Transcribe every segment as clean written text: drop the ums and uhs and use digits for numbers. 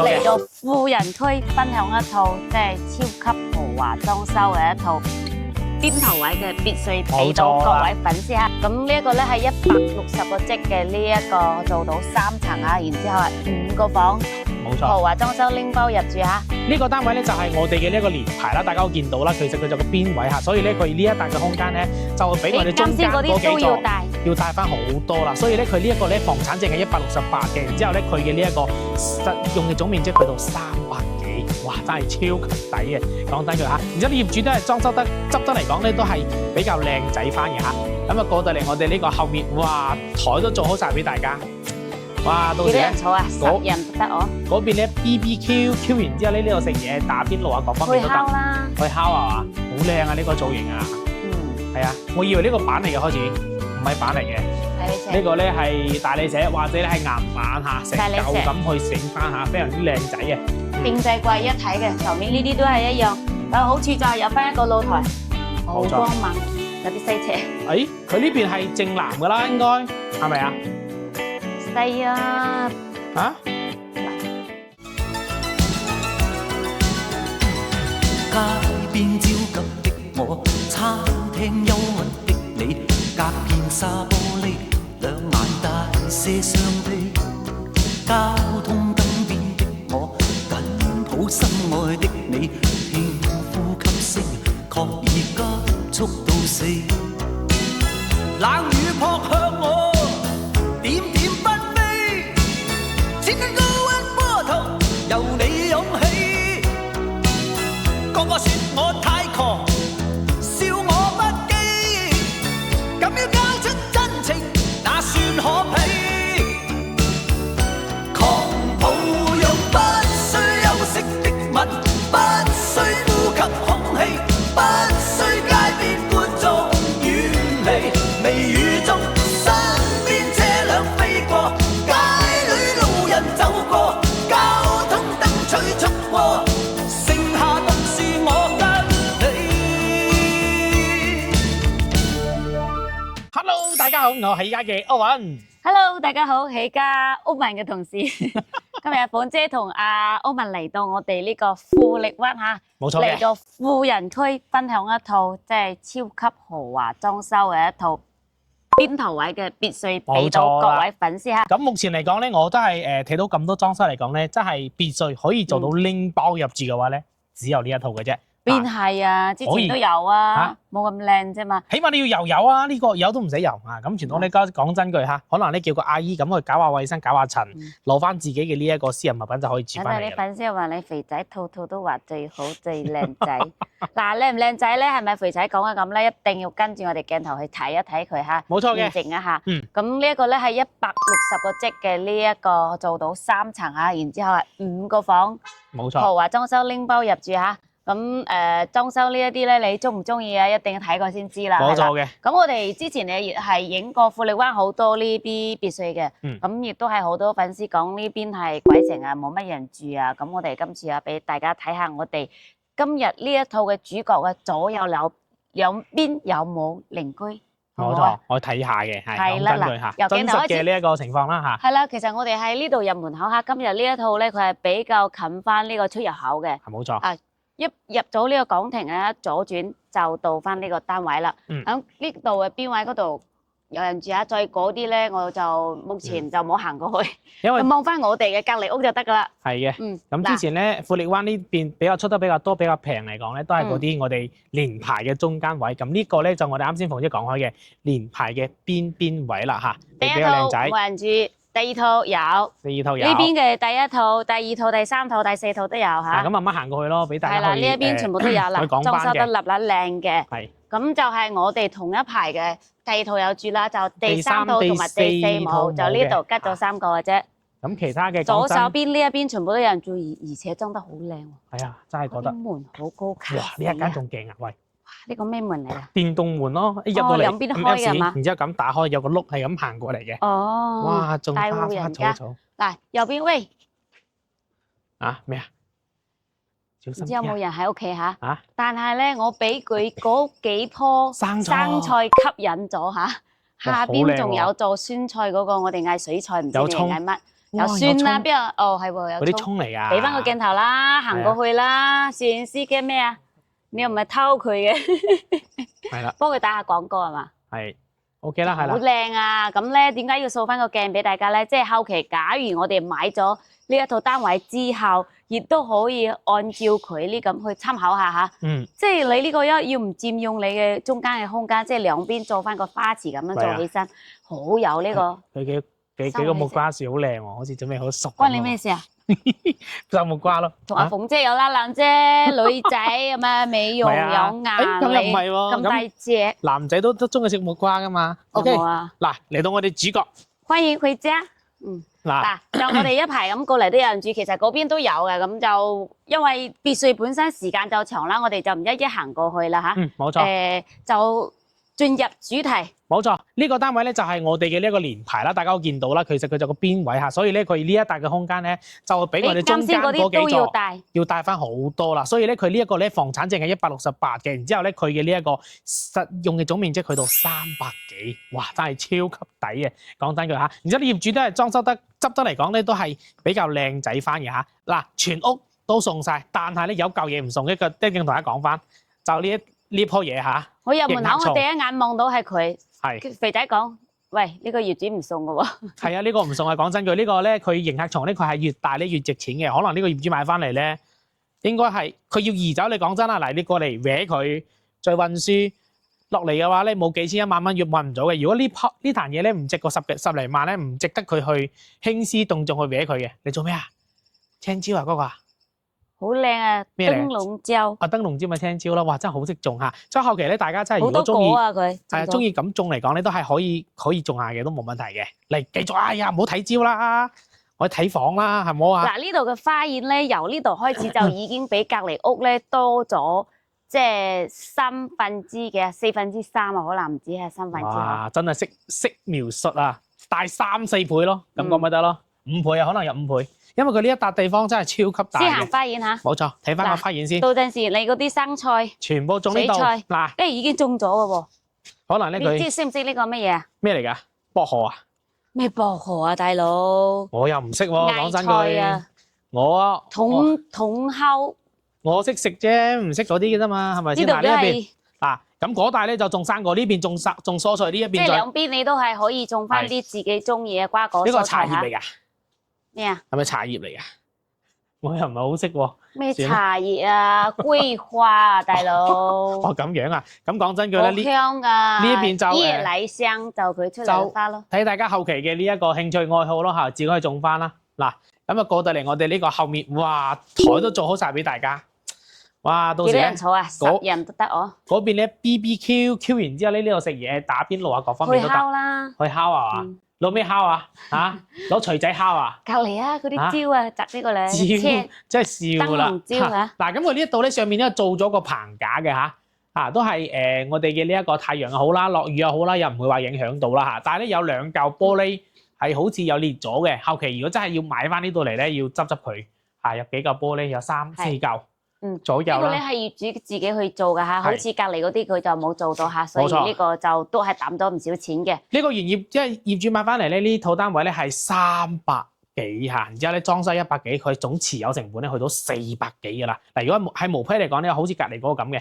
嚟到富人區分享一套即係超級豪華裝修嘅一套邊頭位嘅別墅俾到各位粉絲哈。咁呢一個咧係160個積嘅呢一個做到3層啊，然之後係5個房，冇錯。豪華裝修拎包入住哈。呢個單位咧就係我哋嘅呢一個連排啦，大家都見到啦。其實佢就個邊位嚇，所以咧佢呢一笪嘅空間咧就比我哋中間嗰幾座要大翻好多啦。所以咧佢呢一個咧房產證係168嘅，然之後咧佢嘅呢一個實用嘅總面積去到300幾，哇！真係超級抵嘅，講真佢嚇。然之後啲業主都係裝修得執得嚟講咧都係比較靚仔翻嘅嚇。咁啊過到嚟我哋呢個後面，哇！台都做好晒俾大家。哇！到時咧，幾多人坐啊？10人都得哦。嗰邊咧 BBQ， 完之後咧呢度食嘢打邊爐啊，各方面都得。去烤啦，去烤啊嘛，好靚啊呢個造型啊。係啊，我以為呢個板嚟嘅開始，唔係板嚟嘅。呢個咧係大理石或者咧係岩板嚇，成嚿咁去整翻嚇，非常之靚仔嘅。定製櫃一體嘅，上面呢啲都係一樣。有好處就係有翻一個露台，好光猛，有啲西斜。誒，佢呢邊係正南㗎啦，應該係咪啊？西啊！嚇？街邊焦急的我，餐廳憂鬱的你，隔片紗玻璃，兩眼帶些傷悲。交通燈邊的我，緊抱心愛的你，輕呼吸聲，確已急速到死。冷雨撲向我，點點紛飛，千斤高溫波濤由你湧起。個個說我太狂，笑我不羈，敢要交出真情，那算可鄙？狂抱擁不需休息的吻，不需呼吸空氣，不需街邊觀眾遠離，微雨中身邊車輛飛過，街裏路人走過，交通燈催促過。Hello， 大家好，我係依家嘅歐文。Hello， 大家好，係依家歐文嘅同事。今日阿鳳姐同阿歐文嚟到我哋呢個富力灣嚇，冇錯嘅，嚟到富人區分享一套即係超級豪華裝修嘅一套邊頭位嘅別墅俾到各位粉絲嚇。咁目前嚟講咧，我都係睇到咁多裝修嚟講咧，真係別墅可以做到拎包入住嘅話咧，只有呢一套嘅啫。邊係啊？之前都有啊，冇咁靚啫嘛。起碼你要油啊，呢個油都唔使油啊。咁傳統咧講真句嚇，可能你叫個阿姨咁去搞下衞生、搞下塵，攞翻自己嘅呢一個私人物品就可以住翻嚟。你粉絲話你肥仔，套套都話最好最靚仔。嗱，靚唔靚仔咧？係咪肥仔講嘅咁咧？一定要跟住我哋鏡頭去睇一睇佢嚇，冇錯嘅，驗證一下。咁呢一個咧係160個積嘅呢一個做到3層嚇，然之後係5個房，冇錯，豪華裝修拎包入住嚇。咁裝修呢一啲咧，你中唔中意啊？一定要睇過先知啦。冇錯嘅。咁我哋之前咧亦係影過富力灣好多呢啲別墅嘅，咁亦都係好多粉絲講呢邊係鬼城啊，冇乜人住啊。咁我哋今次啊，俾大家睇下我哋今日呢一套嘅主角嘅左右兩邊有冇鄰居？冇錯，我睇下嘅係講真句嚇，真實嘅呢一個情況啦嚇。係啦，其實我哋喺呢度入門口嚇，今日呢一套咧，佢係比較近翻呢個出入口嘅。係冇錯。一入咗呢個港亭咧，左轉就到翻呢個單位啦。喺呢度嘅邊位嗰度有人住啊？再嗰啲咧，我就目前就冇行過去，因為望翻我哋嘅隔離屋就得噶啦。係嘅。咁之前咧，富力灣呢邊比較出得比較多、比較平嚟講咧，都係嗰啲我哋連排嘅中間位。咁呢個咧就我哋啱先鳳姐講開嘅連排嘅邊位啦嚇，比較靚仔。冇人住。第二套有，呢邊嘅第一套、第二套、第三套、第四套都有嚇。咁慢慢行過去咯，俾大家。係啦，呢一邊全部都有啦，裝修得立立靚嘅。係。咁就係我哋同一排嘅第二套有住啦，就第三套同埋第四冇，就呢度吉咗3個嘅啫。咁其他嘅左手邊呢一邊全部都有人住，而且裝得好靚喎。係啊，真係覺得。門好高級。哇！呢一間仲勁啊，喂！呢個咩門嚟啊？電動門咯，一入到嚟兩邊開嘅嘛，然之後咁打開有個碌係咁行過嚟嘅。哦，哇，仲花花草草。嗱，右邊喂，啊咩啊？唔知有冇人喺屋企嚇？但係咧，我俾佢嗰幾棵生菜吸引咗嚇，下邊仲有做酸菜嗰個，我哋嗌水菜，唔知你哋嗌乜？有蒜啦，邊有？哦，係喎，有嗰啲葱嚟㗎。俾翻個鏡頭啦，行過去啦。攝影師驚咩啊？你又唔係偷佢嘅？係啦，幫佢打下廣告係嘛？係 OK 啦，係啦。好靚啊！咁咧點解要掃翻個鏡俾大家咧？即係後期，假如我哋買咗呢一套單位之後，亦都可以按照佢呢咁去參考下嚇。即係你呢個要唔佔用你嘅中間嘅空間，即係兩邊做翻個花池咁樣做起身，好有呢個。佢幾個木瓜樹好靚喎，好似準備好熟。關你咩事啊？種木瓜咯。同阿鳳姐有啦，蘭姐女仔咁啊，美容有牙咁又唔係喎，咁大隻。男仔都中意食木瓜噶嘛。OK，嗱嚟到我哋主角，歡迎回家。嗱，就我哋一排咁過嚟都有人住，其實嗰邊都有嘅，咁就因為別墅本身時間就長啦，我哋就唔一一行過去啦嚇。冇錯。就進入主題。冇錯，呢個單位咧就係我哋嘅呢一個連排啦，大家都見到啦。其實佢就個邊位嚇，所以咧佢呢一笪嘅空間咧就比我哋中間嗰幾座要大翻好多啦。所以咧佢呢一個咧房產證係168嘅，然之後咧佢嘅呢一個實用嘅總面積去到300幾，哇！真係超級抵嘅，講真句嚇。然之後啲業主都係裝修得執得嚟講咧都係比較靚仔翻嘅嚇。嗱，全屋都送晒，但係咧有嚿嘢唔送，一定同大家講翻，就呢棵嘢嚇。我入門口，我第一眼望到係佢。係肥仔講：喂，呢個業主唔送嘅喎。係啊，呢個唔送啊！講真句，呢個咧佢迎客松咧，佢係越大咧越值錢嘅。可能呢個業主買翻嚟咧，應該係佢要移走。你講真啦，嗱，你過嚟搲佢，再運輸落嚟嘅話咧，冇幾千1萬蚊，越運唔到嘅。如果呢壇嘢咧唔值個十零萬咧，唔值得佢去興師動眾去搲佢嘅。你做咩啊？青椒啊，嗰個啊？好靚啊！咩嚟？燈籠椒啊，燈籠椒咪青椒咯，哇！真係好識種嚇。所以後期咧，大家真係如果中意，係啊，中意咁種嚟講咧，都係可以種下嘅，都冇問題嘅。嚟繼續，哎呀，唔好睇椒啦，我睇房啦，係冇啊？嗱，呢度嘅花園咧，由呢度開始就已經比隔離屋咧多咗，即係4分之3啊，可能唔止係3分之。哇！真係識描述啊，大3、4倍咯，咁講咪得咯，5倍啊，可能有5倍。因為佢呢一笪地方真係超級大嘅。先行花園嚇。冇錯，睇翻個花園先。到陣時你嗰啲生菜全部種呢度。嗱，已經種咗嘅喎。可能咧佢。你識唔識呢個乜嘢啊？咩嚟㗎？薄荷啊？咩薄荷啊，大佬？我又唔識喎，講真句。艾菜啊。我茼蒿。我識食啫，唔識嗰啲嘅啫嘛，係咪先？嗱呢一邊。嗱，咁嗰帶咧就種生果，呢邊種蔬菜，呢一邊。即係兩邊你都係可以種翻啲自己中意嘅瓜果蔬菜。呢個茶葉嚟㗎。咩啊？係咪茶葉嚟㗎？我又唔係好識喎。咩茶葉啊？桂花啊，大佬。哦咁樣啊？咁講真句咧，好香㗎。呢一邊就夜嚟香就佢出嚟嘅花咯。睇大家後期嘅呢一個興趣愛好咯嚇，自己可以種翻啦。嗱，咁啊過到嚟我哋呢個後面，哇台都做好晒俾大家。哇，到時幾多人坐啊？10人都得哦。嗰邊咧 BBQ 完之後咧呢度食嘢打邊爐啊，各方面都得。去烤啦。去烤啊嘛？攞咩烤啊？嚇，攞錘仔烤啊？隔離啊，嗰啲椒啊，摘呢個嚟。椒真係笑啦！燈籠椒嚇。嗱，咁佢呢一度咧上面咧做咗個棚架嘅嚇，都係我哋嘅呢一個太陽又好啦，落雨又好啦，又唔會話影響到啦嚇。但係咧有2嚿玻璃係好似有裂咗嘅，後期如果真係要買翻呢度嚟咧，要執佢嚇，有幾嚿玻璃，有3、4嚿。左右啦。呢個咧係業主自己去做㗎嚇，好似隔離嗰啲佢就冇做到嚇，所以呢個就都係抌咗唔少錢嘅。呢個原業即係業主買翻嚟咧，呢套單位咧係300幾嚇，然之後咧裝修100幾，佢總持有成本咧去到400幾㗎啦。嗱，如果係無批嚟講咧，好似隔離嗰個咁嘅。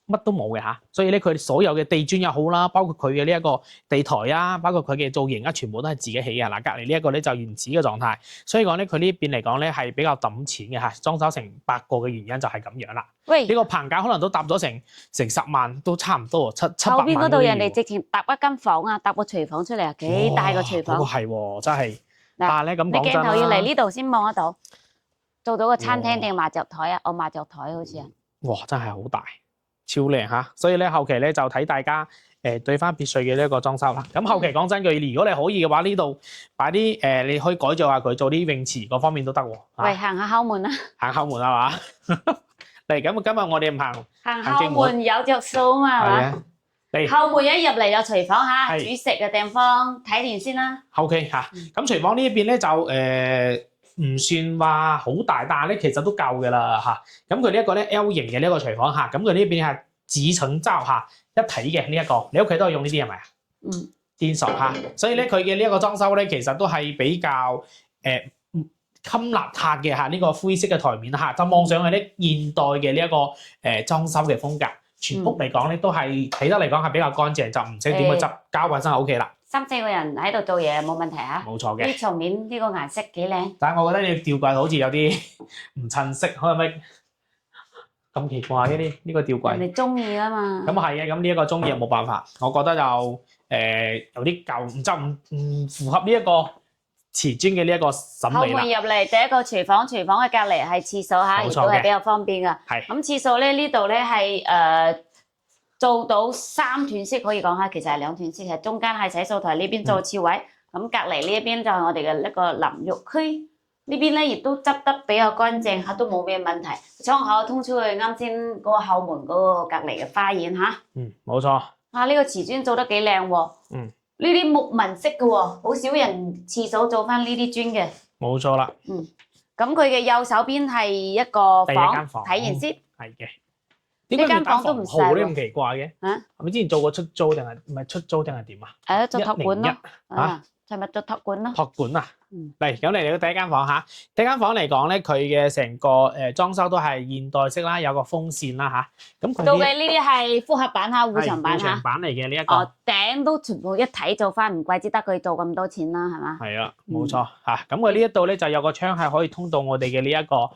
乜都冇嘅嚇，所以咧佢所有嘅地磚又好啦，包括佢嘅呢一個地台啊，包括佢嘅造型啊，全部都係自己起嘅。嗱，隔離呢一個咧就原始嘅狀態，所以講咧佢呢邊嚟講咧係比較揼錢嘅嚇，裝修成8個嘅原因就係咁樣啦。喂，呢個棚架可能都搭咗成10萬，都差唔多700萬。後邊嗰度人哋直情搭一間房啊，搭個廚房出嚟啊，幾大個廚房。係喎，真係。但係咧咁講真啦，你鏡頭要嚟呢度先望得到，做到個餐廳定麻雀台啊？麻雀台好似啊。哇，真係好大。超靚嚇，所以咧後期咧就睇大家對翻別墅嘅呢一個裝修啦。咁後期講真句，如果你可以嘅話，呢度擺啲你可以改造下佢，做啲泳池嗰方面都得喎。喂，行下後門啦。行後門係嘛？嚟咁今日我哋唔行。行後門有着數啊嘛，係嘛？嚟後門一入嚟有廚房嚇，煮食嘅地方睇完先啦。OK 嚇，咁廚房呢一邊咧就唔算話好大，但係咧其實都夠嘅啦嚇。咁佢呢一個咧 L 型嘅呢一個廚房嚇，咁佢呢邊係紙層罩嚇一體嘅呢一個，你屋企都係用呢啲係咪啊？堅索嚇，所以咧佢嘅呢一個裝修咧，其實都係比較襟邋遢嘅嚇，呢個灰色嘅台面嚇，就望上去咧現代嘅呢一個裝修嘅風格。全屋嚟講咧都係睇得嚟講係比較乾淨，就唔使點去執，交衞生就 O K 啦。3、4個人喺度做嘢冇問題嚇。冇錯嘅。呢牆面呢個顏色幾靚。但係我覺得你吊櫃好似有啲唔襯色，可唔可以咁奇怪嘅呢個吊櫃？人哋中意啊嘛。咁係嘅，咁呢一個中意又冇辦法，我覺得就有啲舊，就唔符合呢一個瓷磚嘅呢一個審後美啦。門入嚟第一個廚房，廚房嘅隔離係廁所嚇，亦都係比較方便噶。係。咁廁所咧呢度咧係做到3段式可以講下，其實係2段式嘅，中間係洗手台呢邊做廁位，咁隔離呢一邊就係我哋嘅一個淋浴區。呢邊咧亦都執得比較乾淨嚇，都冇咩問題。窗口通出去啱先嗰個後門嗰個隔離嘅花園嚇。冇錯。啊，呢個瓷磚做得幾靚喎。呢啲木紋色嘅喎，好少人廁所做翻呢啲磚嘅。冇錯啦。咁佢嘅右手邊係一個房，睇完先。係嘅。呢間房都唔細喎。呢咁奇怪嘅？係咪之前做過出租定係唔係出租定係點啊？做託管咯。嚇？係咪做託管咯？託管啊！嚟咁嚟到第一間房嚇，第一間房嚟講咧，佢嘅成個裝修都係現代式啦，有個風扇啦嚇。咁佢到嘅呢啲係複合板嚇，護牆板嚇。護牆板嚟嘅呢一個。頂都全部一睇做翻，唔怪之得佢做咁多錢啦，係嘛？係啊，冇錯嚇。咁佢呢一度咧就有個窗係可以通到我哋嘅呢一個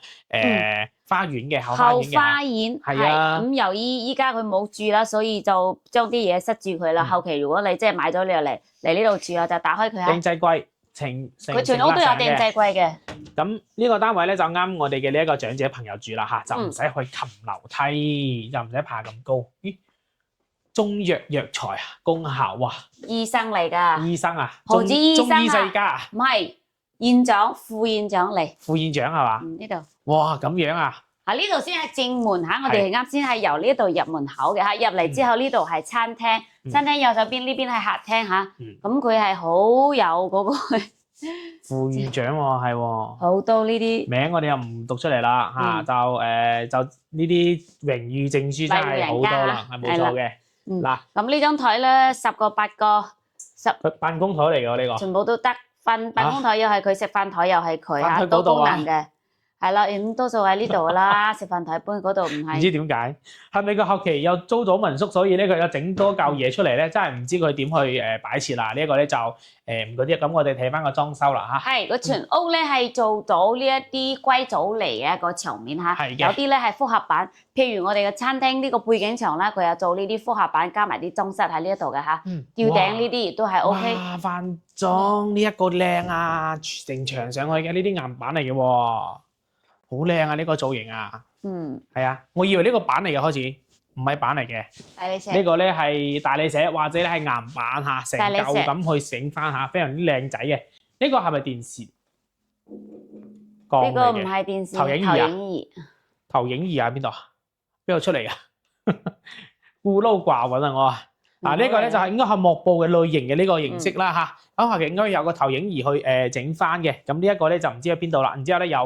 花園嘅後花園嘅。後花園係啊。咁由於依家佢冇住啦，所以就將啲嘢塞住佢啦。後期如果你即係買咗你嚟呢度住啊，就打開佢嚇。定製櫃。佢全屋都有定製櫃嘅。咁呢個單位咧就啱我哋嘅呢一個長者朋友住啦嚇，就唔使去擒樓梯，又唔使爬咁高。咦，中藥藥材啊，功效哇！醫生嚟㗎。醫生啊？何止醫生啊？中醫世家啊？唔係，院長、副院長嚟。副院長係嘛？呢度。哇，咁樣啊？呢度先係正門嚇，我哋啱先係由呢度入門口嘅嚇，入嚟之後呢度係餐廳，餐廳右手邊呢邊係客廳嚇，咁佢係好有嗰個副院長喎，係喎，好多呢啲名我哋又唔讀出嚟啦嚇，就呢啲榮譽證書真係好多啦，係冇錯嘅。嗱，咁呢張台咧10個8個佢辦公台嚟㗎呢個，全部都得，辦公台又係佢，食飯台又係佢嚇，多功能嘅。係啦，咁多數喺呢度啦，食飯台搬嗰度唔係。唔知點解，係咪佢後期又租咗民宿，所以咧佢又整多嚿嘢出嚟咧？真係唔知佢點去擺設啦。呢一個咧就唔嗰啲，咁我哋睇翻個裝修啦嚇。係個全屋咧係做到呢一啲歸組嚟嘅一個牆面嚇，有啲咧係複合板，譬如我哋嘅餐廳呢個背景牆咧，佢有做呢啲複合板加埋啲裝飾喺呢一度嘅嚇，吊頂呢啲亦都係 OK。哇！翻裝呢一個靚啊，成牆上去嘅呢啲硬板嚟嘅喎。好靚啊！呢個造型啊，係啊，我以為呢個板嚟嘅開始，唔係板嚟嘅。大理石呢個咧係大理石或者咧係岩板嚇，成嚿咁去整翻嚇，非常之靚仔嘅。呢個係咪電視？呢個唔係電視，投影儀。投影儀喺邊度啊？邊度出嚟㗎？孤陋寡聞啊！我啊，嗱呢個咧就係應該係幕布嘅類型嘅呢個形式啦嚇。咁後期應該有個投影儀去整翻嘅。咁呢一個咧就唔知喺邊度啦。然之後咧有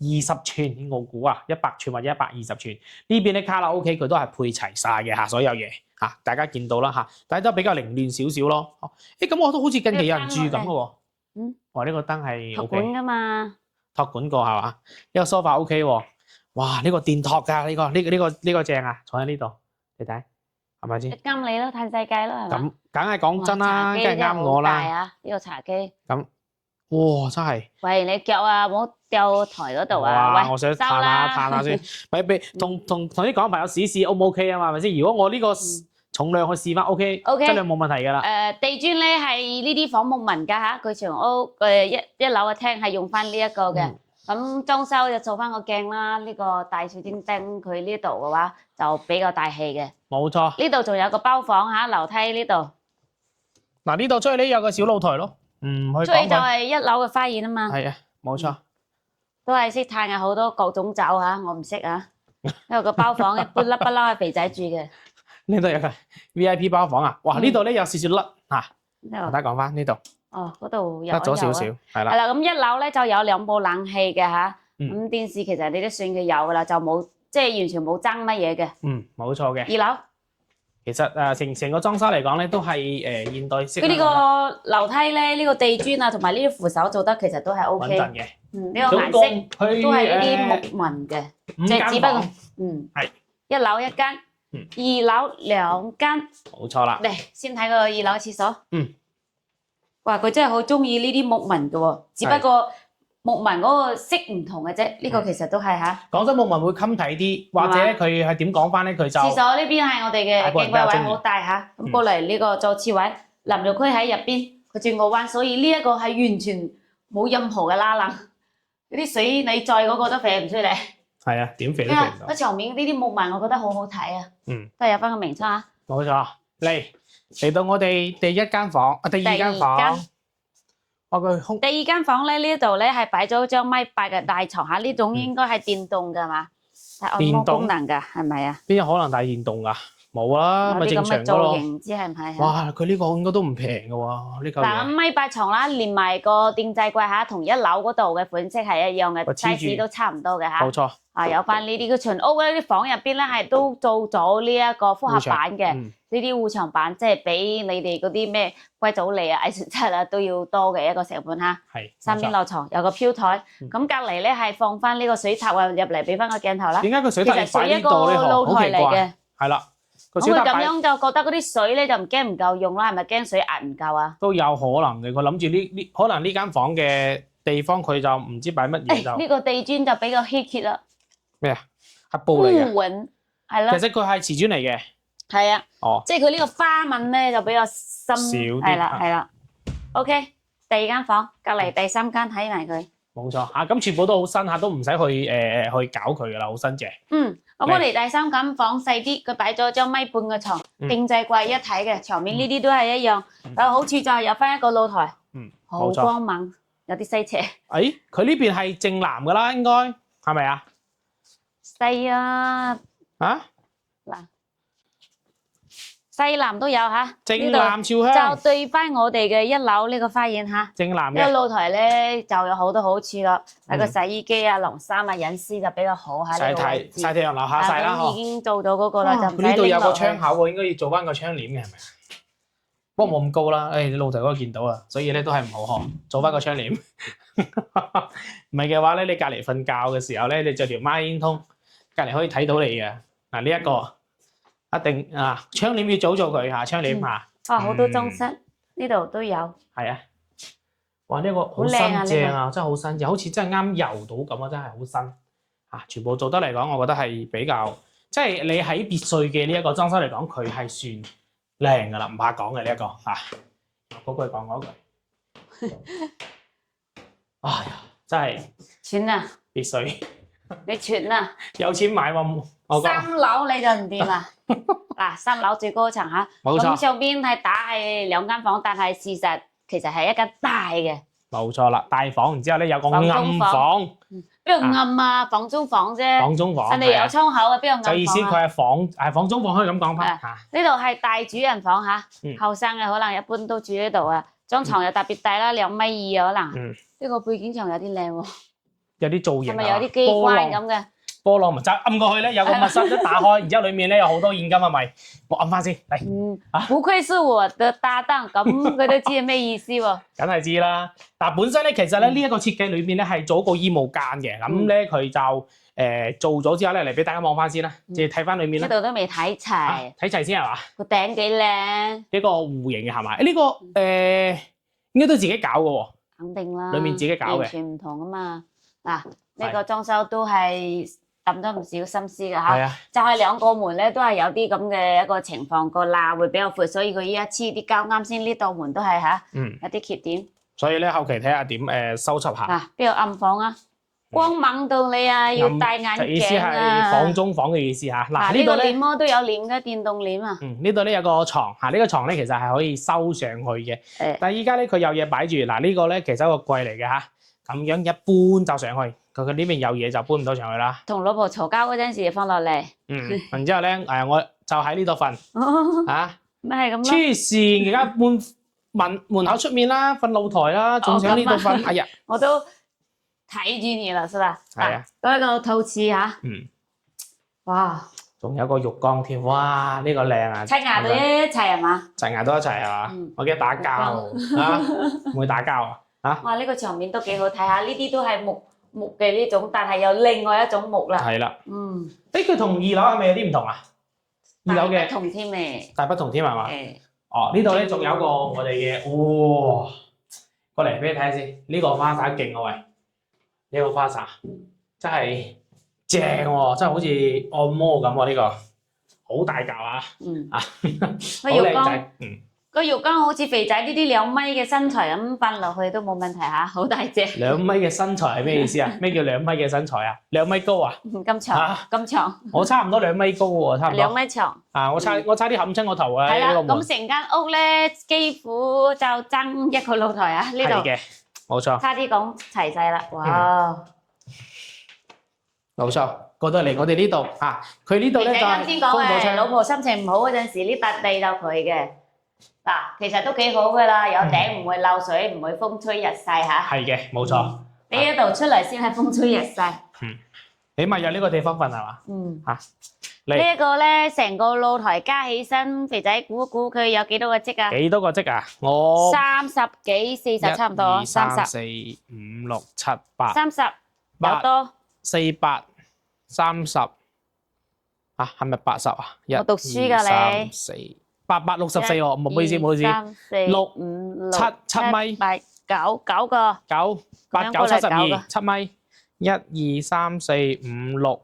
120寸，我估啊，100寸或者120寸。呢邊咧卡拉 OK 佢都係配齊晒嘅嚇，所有嘢嚇，大家見到啦嚇，但係都比較凌亂少少咯。咁我都好似近期有人住咁嘅喎。哇！呢個燈係託管㗎嘛？託管過係嘛？呢個 sofa OK 喎。哇！呢個電托㗎，呢個正啊，坐喺呢度，你睇係咪先？啱你咯，嘆世界咯，係嘛？咁梗係講真啦，梗係啱我啦。啊！呢個茶几。咁。哇！真係，喂，你腳啊，唔好掉台嗰度啊！喂，我想嘆下先，俾同啲港朋友試試 O 唔 OK 啊嘛？係咪先？如果我呢個重量去試翻 OK，質量冇問題㗎啦。地磚咧係呢啲仿木紋㗎嚇，佢全屋一樓嘅廳係用翻呢一個嘅。咁裝修就做翻個鏡啦，呢個大水晶燈佢呢度嘅話就比較大氣嘅。冇錯。呢度仲有個包房嚇，樓梯呢度。嗱呢度出去咧有個小露台咯。出去就係1樓嘅花園啊嘛，係啊，冇錯，都係識嘆嘅好多各種酒嚇，我唔識啊，因為個包房一般不嬲係肥仔住嘅。呢度有個 VIP 包房啊，哇！呢度咧有少少甩嚇，同大家講翻呢度。哦，嗰度有甩咗少少，係啦。係啦，咁1樓咧就有2部冷氣嘅嚇，咁電視其實你都算佢有噶啦，就冇即係完全冇爭乜嘢嘅。冇錯嘅。2樓。其實成個裝修嚟講咧，都係現代式。佢呢個樓梯咧，呢個地磚啊，同埋呢啲扶手做得其實都係 O 穩 K。陣嘅。呢個顏色都係呢啲木紋嘅，即係只不過係一樓一間，二樓兩間。冇錯啦。嚟先睇個二樓廁所。哇！佢真係好中意呢啲木紋嘅喎，只不過木紋嗰個色唔同嘅啫。呢個其實都係嚇。講真，木紋會襟睇啲，或者佢係點講翻咧？佢就廁所呢邊係我哋嘅鏡櫃位好大嚇，咁過嚟呢個坐廁位，淋浴區喺入邊，佢轉個彎，所以呢一個係完全冇任何嘅拉冷，嗰啲水你載嗰個都飛唔出嚟。係啊，點肥都肥唔到。個牆面呢啲木紋，我覺得好好睇啊。都係有翻個名稱啊。冇錯，嚟到我哋第一間房，第二間房。第二間房咧，呢度咧係擺咗張米八嘅大床嚇，呢種應該係電動㗎嘛，係按摩功能㗎，係咪啊？邊有可能帶電動㗎？冇啦，咪正常㗎咯。唔知係唔係？哇！佢呢個應該都唔平㗎喎，呢嚿嘢。嗱，米八床啦，連埋個電製櫃嚇，同一樓嗰度嘅款式係一樣嘅，size都差唔多嘅嚇。冇錯。啊，有翻呢啲嘅全屋咧，啲房入邊咧係都做咗呢一個複合板嘅，呢啲護牆板即係比你哋嗰啲咩硅藻泥啊、藝術漆啊都要多嘅一個成本嚇。係。三邊落床，有個飄台，咁隔離咧係放翻呢個水塔啊，入嚟俾翻個鏡頭啦。點解個水塔要擺呢度咧？露台嚟嘅。係啦。咁佢咁樣就覺得嗰啲水咧就唔驚唔夠用啦，係咪驚水壓唔夠啊？都有可能嘅，佢諗住可能呢間房嘅地方佢就唔知擺乜嘢就。呢個地磚就比較稀缺啦。咩啊？黑布嚟嘅。穩係咯。其實佢係瓷磚嚟嘅。係啊。哦。即係佢呢個花紋咧就比較深。少啲。係啦。OK，第二間房隔離第三間睇埋佢。冇錯嚇，咁全部都好新嚇，都唔使去搞佢噶啦，好新淨。咁我哋第三間房細啲，佢擺咗張米半嘅床，定製櫃一體嘅，牆面呢啲都係一樣。有好處就係有翻一個露台，好光猛，有啲西斜。佢呢邊係正南噶啦，應該係咪啊？西啊！嗱，西南都有嚇。正南朝向。就對翻我哋嘅一樓呢個花園嚇。正南嘅。呢個露台咧就有好多好處咯，係個洗衣機啊、晾衫啊、隱私就比較好喺呢個位置。曬太陽樓下曬啦，已經做到嗰個啦，就唔使拎落去。呢度有個窗口喎，應該要做翻個窗簾嘅係咪？不過冇咁高啦，你露台嗰度見到啊，所以咧都係唔好看，做翻個窗簾。唔係嘅話咧，你隔離瞓覺嘅時候咧，你着條孖煙通，隔離可以睇到你嘅。嗱呢一個。一定啊！窗簾要早做佢嚇，窗簾嚇。好多裝飾，呢度都有。係啊！哇！呢個好新淨啊，真係好新淨，好似真係啱油到咁啊！真係好新嚇，全部做得嚟講，我覺得係比較，即係你喺別墅嘅呢一個裝修嚟講，佢係算靚噶啦，唔怕講嘅呢一個嚇。嗰句講嗰句。哎呀！真係。串啊！別墅。你串啊！有錢買喎。三樓你就唔掂啦，嗱三樓最高層嚇，咁上邊係打係兩間房，但係事實其實係一間大嘅。冇錯啦，大房，然之後咧有個暗房。邊度暗啊？房中房啫。房中房。人哋有窗口嘅，邊度暗房啊？就意思佢係房中房，可以咁講翻嚇。呢度係大主人房嚇，後生嘅可能一般都住呢度啊。張床又特別大啦，2.2米啊可能。呢個背景牆有啲靚喎。有啲造型啊。係咪有啲機關咁嘅？波浪咪就按過去咧，有個密室一打開，然之後裡面咧有好多現金係咪？我按翻先，嚟。不愧是我的搭檔，咁佢都知係咩意思喎？梗係知啦。但本身咧，其實咧呢一個設計裏面咧係做一個衣帽間嘅，咁咧佢就做咗之後咧嚟俾大家望翻先啦，即係睇翻裡面啦。呢度都未睇齊。睇齊先係嘛？個頂幾靚。呢個弧形嘅係咪？呢個應該都自己搞嘅喎。肯定啦。裡面自己搞嘅。完全唔同啊嘛。嗱，呢個裝修都係抌咗唔少心思㗎嚇，就係兩個門咧都係有啲咁嘅一個情況，個罅會比較闊，所以佢依家黐啲膠，啱先呢道門都係嚇，有啲缺點。所以咧後期睇下點修葺下。嗱，邊度暗房啊？光猛到你啊，要戴眼鏡啊！就意思係房中房嘅意思嚇。嗱呢度咧，簾都有簾嘅，電動簾啊。呢度咧有個床嚇，呢個床咧其實係可以收上去嘅。但係依家咧佢有嘢擺住，嗱呢個咧其實係一個櫃嚟嘅嚇，咁樣一搬就上去。佢呢邊有嘢就搬唔到上去啦。同老婆嘈交嗰陣時放落嚟。然之後咧，我就喺呢度瞓。嚇？咩係咁咯？黐線！而家搬門口出面啦，瞓露台啦，仲想呢度瞓。哎呀！我都睇住你啦，是吧？係啊。嗰個套廁嚇。哇！仲有個浴缸添，哇！呢個靚啊！刷牙都一齊係嘛？刷牙都一齊係嘛？我驚打交啊！唔會打交啊？哇！呢個場面都幾好睇下，呢啲都係木嘅呢種，但係有另外一種木啦。係啦。嗯。佢同二樓係咪有啲唔同啊？二樓嘅大不同添誒。大不同添係嘛？誒。哦，呢度咧仲有個我哋嘅，哇！過嚟俾你睇下先，呢個花灑勁啊喂！呢個花灑真係正喎，真係好似按摩咁喎呢個，好大嚿啊！啊，好靚仔，個浴缸好似肥仔呢啲2米嘅身材咁瞓落去都冇問題嚇，好大隻。2米嘅身材係咩意思啊？咩叫2米嘅身材啊？2米高啊？咁長，咁長。我差唔多2米高喎，差唔多。2米長。啊，我差啲冚親我頭啊！係啦，咁成間屋咧幾乎就爭一個露台啊！呢度。係嘅，冇錯。差啲講齊晒啦，哇！冇錯，過到嚟我哋呢度啊，佢呢度咧就啱先講誒，老婆心情唔好嗰陣時，呢笪地就佢嘅。嗱，其實都幾好噶啦，有頂唔會漏水，唔會風吹日曬嚇。係嘅，冇錯。呢一度出嚟先係風吹日曬。起碼有呢個地方瞓係嘛？嚇。呢一個咧，成個露台加起身，肥仔估一估佢有幾多個積啊？幾多個積啊？我30幾40差唔多，1、2、3、4、5、6、7、8。30有多。4、8、30啊，係咪80啊？我讀書㗎你。3、4、8、64喎，唔好意思，唔好意思。6、5、7米。8、9，9個。9、8、9、72，7米。1、2、3、4、5、6、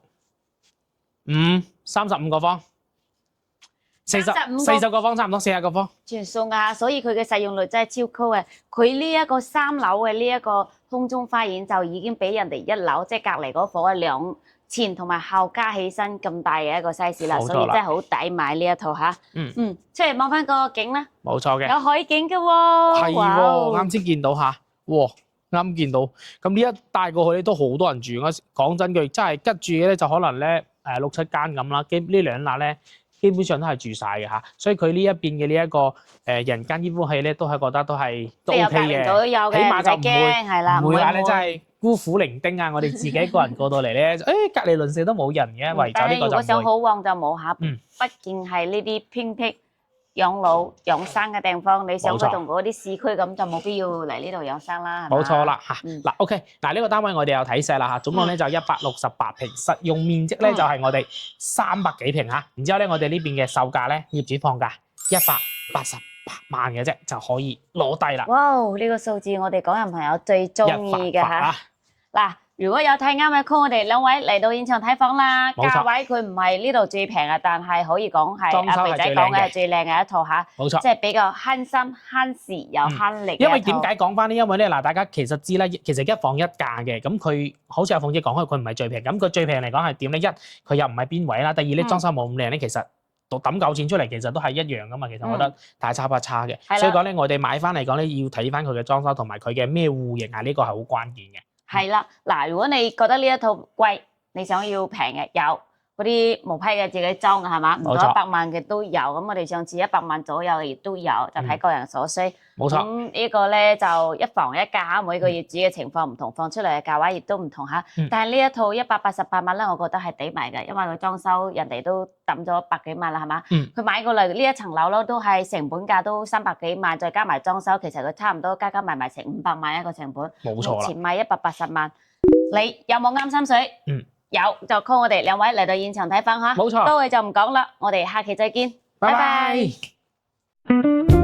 5、35個方。40個方差唔多40個方。全數㗎，所以佢嘅實用率真係超高嘅。佢呢一個3樓嘅呢一個空中花園就已經比人哋1樓即係隔離嗰伙兩前同埋後加起身咁大嘅一個 size 啦，所以真係好抵買呢一套嚇。出嚟望翻個景啦。冇錯嘅。有海景嘅喎。係喎，啱先見到嚇，哇！啱見到，咁呢一帶過去咧都好多人住。講真句，真係吉住嘅咧就可能咧6、7間咁啦。呢2笪咧基本上都係住晒嘅嚇，所以佢呢一邊嘅呢一個人間煙霧器咧都係覺得都 OK 嘅，起碼就唔會話咧真係孤苦伶仃啊！我哋自己一個人過到嚟咧，隔離鄰舍都冇人嘅，圍就呢個就唔會。但係如果想好旺就冇嚇，畢竟係呢啲偏僻養老養生嘅地方，你想佢同嗰啲市區咁就冇必要嚟呢度養生啦。冇錯啦嚇，嗱 OK，嗱呢個單位我哋有睇晒啦嚇，總共咧就168平，實用面積咧就係我哋300幾平嚇，然之後咧我哋呢邊嘅售價咧業主放價188萬嘅啫就可以攞低啦。哇！呢個數字我哋港人朋友最中意嘅嚇。嗱，如果有睇啱嘅 call，我哋2位嚟到現場睇房啦。價位佢唔係呢度最平啊，但係可以講係阿肥仔講嘅最靚嘅一套嚇。冇錯，即係比較慳心慳時又慳力。因為點解講翻呢？因為咧嗱，大家其實知啦，其實1房1價嘅，咁佢好似阿鳳姐講開，佢唔係最平。咁佢最平嚟講係點咧？一，佢又唔係邊位啦；第二咧，裝修冇咁靚咧，其實抌夠錢出嚟，其實都係一樣噶嘛。其實我覺得大差不差嘅。所以講咧，我哋買翻嚟講咧，要睇翻佢嘅裝修同埋佢嘅咩戶型啊，呢個係好關鍵嘅。係啦，嗱，如果你覺得呢一套貴，你想要平嘅有嗰啲毛坯嘅自己裝嘅係嘛？唔到100萬嘅都有，咁我哋上次100萬左右嘅亦都有，就睇個人所需。冇錯。咁呢個咧就1房1價嚇，每個業主嘅情況唔同，放出嚟嘅價位亦都唔同嚇。但係呢一套188萬咧，我覺得係抵買嘅，因為佢裝修人哋都抌咗100幾萬啦，係嘛？佢買過嚟呢一層樓咯，都係成本價都300幾萬，再加埋裝修，其實佢差唔多加埋成500萬一個成本。冇錯啦。目前賣180萬，你有冇啱心水？有就 call 我哋2位嚟到現場睇房嚇。冇錯。多嘅就唔講啦，我哋下期再見。拜拜。